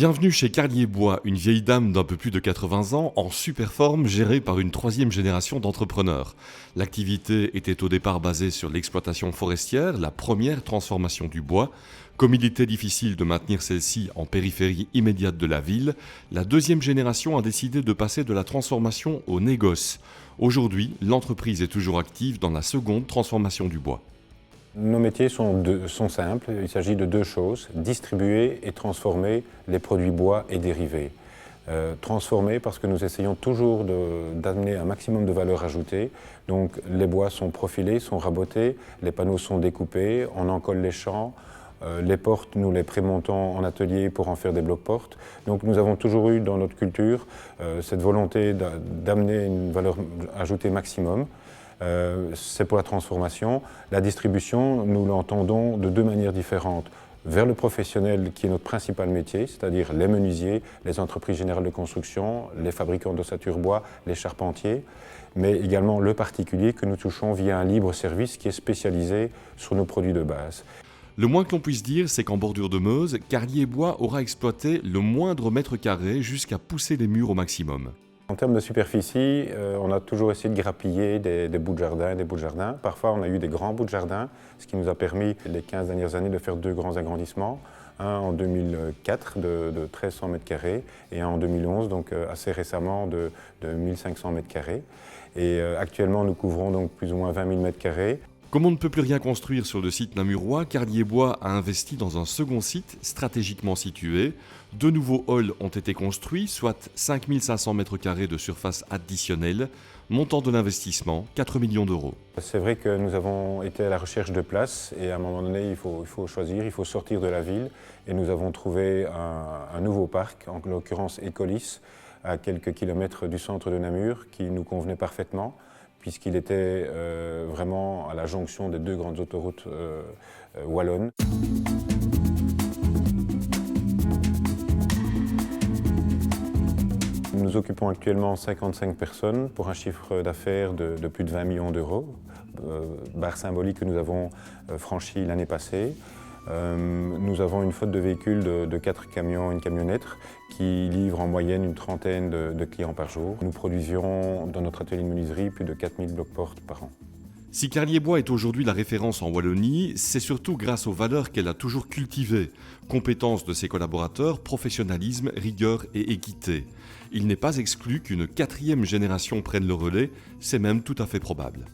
Bienvenue chez Carlier Bois, une vieille dame d'un peu plus de 80 ans, en super forme, gérée par une troisième génération d'entrepreneurs. L'activité était au départ basée sur l'exploitation forestière, la première transformation du bois. Comme il était difficile de maintenir celle-ci en périphérie immédiate de la ville, la deuxième génération a décidé de passer de la transformation au négoce. Aujourd'hui, l'entreprise est toujours active dans la seconde transformation du bois. Nos métiers sont simples, il s'agit de deux choses, distribuer et transformer les produits bois et dérivés. Transformer parce que nous essayons toujours d'amener un maximum de valeur ajoutée, donc les bois sont profilés, sont rabotés, les panneaux sont découpés, on en colle les champs, les portes nous les prémontons en atelier pour en faire des blocs-portes. Donc nous avons toujours eu dans notre culture cette volonté d'amener une valeur ajoutée maximum. C'est pour la transformation. La distribution, nous l'entendons de deux manières différentes. Vers le professionnel qui est notre principal métier, c'est-à-dire les menuisiers, les entreprises générales de construction, les fabricants d'ossature bois, les charpentiers, mais également le particulier que nous touchons via un libre service qui est spécialisé sur nos produits de base. Le moins que l'on puisse dire, c'est qu'en bordure de Meuse, Carlier Bois aura exploité le moindre mètre carré jusqu'à pousser les murs au maximum. En termes de superficie, on a toujours essayé de grappiller des bouts de jardin, Parfois, on a eu des grands bouts de jardin, ce qui nous a permis, les 15 dernières années, de faire deux grands agrandissements. Un en 2004 de 1300 m² et un en 2011, donc assez récemment, de 1500 m². Et actuellement, nous couvrons donc plus ou moins 20 000 m². Comme on ne peut plus rien construire sur le site namurois, Carlier Bois a investi dans un second site stratégiquement situé. Deux nouveaux halls ont été construits, soit 5 500 m² de surface additionnelle. Montant de l'investissement, 4 millions d'euros. C'est vrai que nous avons été à la recherche de place et à un moment donné, il faut choisir, il faut sortir de la ville. Et nous avons trouvé un nouveau parc, en l'occurrence Écolis, à quelques kilomètres du centre de Namur, qui nous convenait parfaitement, puisqu'il était vraiment à la jonction des deux grandes autoroutes wallonnes. Nous occupons actuellement 55 personnes pour un chiffre d'affaires de plus de 20 millions d'euros, barre symbolique que nous avons franchie l'année passée. Nous avons une flotte de véhicules de 4 camions et une camionnette qui livrent en moyenne une trentaine de clients par jour. Nous produisions dans notre atelier de menuiserie plus de 4000 blocs-portes par an. Si Carlier Bois est aujourd'hui la référence en Wallonie, c'est surtout grâce aux valeurs qu'elle a toujours cultivées. Compétence de ses collaborateurs, professionnalisme, rigueur et équité. Il n'est pas exclu qu'une quatrième génération prenne le relais, c'est même tout à fait probable.